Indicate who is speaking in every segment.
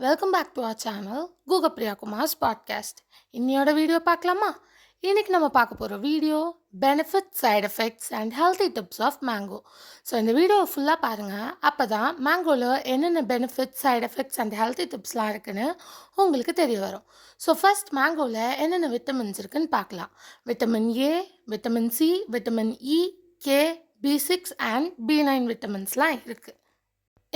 Speaker 1: Welcome back to our channel Google Priya Kumar's podcast. இன்னையோட video பார்க்கலாமா? இன்னைக்கு நம்ம பார்க்க போகிற video benefit, side effects and healthy tips of mango. So இந்த வீடியோவை ஃபுல்லாக பாருங்கள். அப்போ தான் மேங்கோவில் என்னென்ன பெனிஃபிட்ஸ், சைட் எஃபெக்ட்ஸ் அண்ட் ஹெல்த்தி டிப்ஸ்லாம் இருக்குன்னு உங்களுக்கு தெரிய வரும். ஸோ ஃபர்ஸ்ட் மேங்கோவில் என்னென்ன விட்டமின்ஸ் இருக்குன்னு பார்க்கலாம். Vitamin A, vitamin C, vitamin E, K, பி6 அண்ட் பி9 விட்டமின்ஸ்லாம் இருக்குது.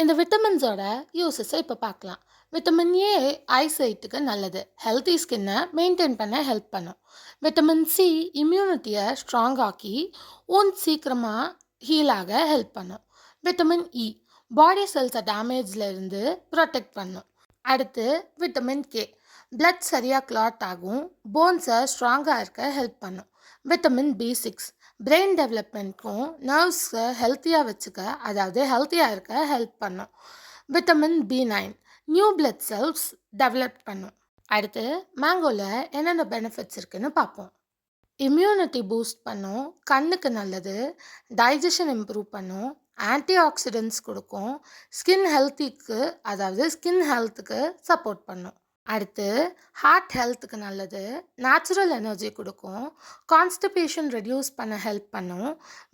Speaker 1: இந்த விட்டமின்ஸோட யூசஸை இப்போ பார்க்கலாம். விட்டமின் ஏ ஐசைட்டுக்கு நல்லது, ஹெல்த்தி ஸ்கின்னை மெயின்டைன் பண்ண ஹெல்ப் பண்ணும். விட்டமின் சி இம்யூனிட்டியை ஸ்ட்ராங் ஆக்கி சீக்கிரமாக ஹீல் ஆக ஹெல்ப் பண்ணும். விட்டமின் இ பாடி செல்ஸை டேமேஜ்லேருந்து ப்ரொடெக்ட் பண்ணும். அடுத்து விட்டமின் கே பிளட் சரியாக கிளாட் ஆகும், போன்ஸை ஸ்ட்ராங்காக இருக்க ஹெல்ப் பண்ணும். விட்டமின் பி6 பிரெயின் டெவலப்மெண்ட்க்கும் நர்வ்ஸை ஹெல்த்தியாக வச்சுக்க, அதாவது ஹெல்த்தியாக இருக்க ஹெல்ப் பண்ணும். Vitamin B nine new blood cells develop பண்ணும். அடுத்து மேங்கோவில் என்னென்ன பெனிஃபிட்ஸ் இருக்குன்னு பார்ப்போம். இம்யூனிட்டி பூஸ்ட் பண்ணும், கண்ணுக்கு நல்லது, டைஜஷன் இம்ப்ரூவ் பண்ணும், ஆன்டி ஆக்சிடென்ட்ஸ் கொடுக்கும், ஸ்கின் ஹெல்த்திக்கு அதாவது ஸ்கின் ஹெல்த்துக்கு சப்போர்ட் பண்ணும். அடுத்து ஹார்ட் ஹெல்த்துக்கு நல்லது, நேச்சுரல் எனர்ஜி கொடுக்கும், கான்ஸ்டிபேஷன் ரெடியூஸ் பண்ண ஹெல்ப் பண்ணும்,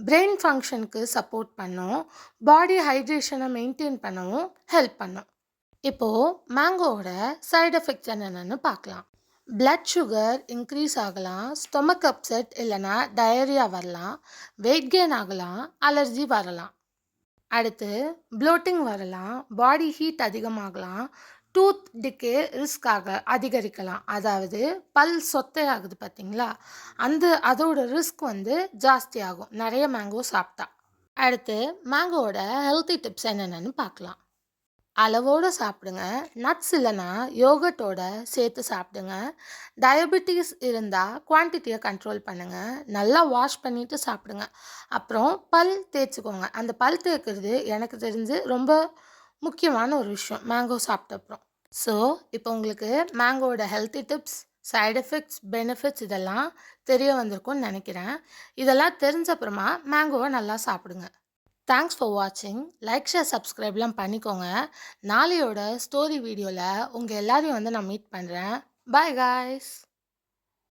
Speaker 1: பிரெயின் ஃபங்க்ஷனுக்கு சப்போர்ட் பண்ணும், பாடி ஹைட்ரேஷனை மெயின்டைன் பண்ணவும் ஹெல்ப் பண்ணும். இப்போது மேங்கோவோட சைடு எஃபெக்ட்ஸ் என்னென்னு பார்க்கலாம். பிளட் சுகர் இன்க்ரீஸ் ஆகலாம், ஸ்டொமக் அப்செட் இல்லைனா டயரியா வரலாம், வெயிட் கெயின் ஆகலாம், அலர்ஜி வரலாம். அடுத்து ப்ளோட்டிங் வரலாம், பாடி ஹீட் அதிகமாகலாம், டூத் டிக்கே ரிஸ்க் அதிகரிக்கலாம், அதாவது பல் சொத்தையாகுது பார்த்தீங்களா, அதோட ரிஸ்க் ஜாஸ்தி ஆகும் நிறைய மேங்கோ சாப்பிட்டா. அடுத்து மேங்கோவோட ஹெல்த்தி டிப்ஸ் என்னென்னு பார்க்கலாம். அளவோடு சாப்பிடுங்க, நட்ஸ் இல்லைனா யோகட்டோட சேர்த்து சாப்பிடுங்க. டயபெட்டிஸ் இருந்தால் குவான்டிட்டியை கண்ட்ரோல் பண்ணுங்கள், நல்லா வாஷ் பண்ணிவிட்டு சாப்பிடுங்க. அப்புறம் பல் தேய்ச்சிக்கோங்க. அந்த பல் தேய்க்கிறது எனக்கு தெரிஞ்சு ரொம்ப முக்கியமான ஒரு விஷயம் மேங்கோ சாப்பிட்டப்புறம். ஸோ இப்போ உங்களுக்கு மேங்கோவோட healthy tips, side effects, benefits இதெல்லாம் தெரிய வந்திருக்கும்னு நினைக்கிறேன். இதெல்லாம் தெரிஞ்சப்புறமா மேங்கோவை நல்லா சாப்பிடுங்க. தேங்க்ஸ் ஃபார் வாட்சிங். லைக், ஷேர், சப்ஸ்கிரைப்லாம் பண்ணிக்கோங்க. நாளையோட ஸ்டோரி வீடியோவில் உங்கள் எல்லாரையும் நான் மீட் பண்ணுறேன். Bye guys.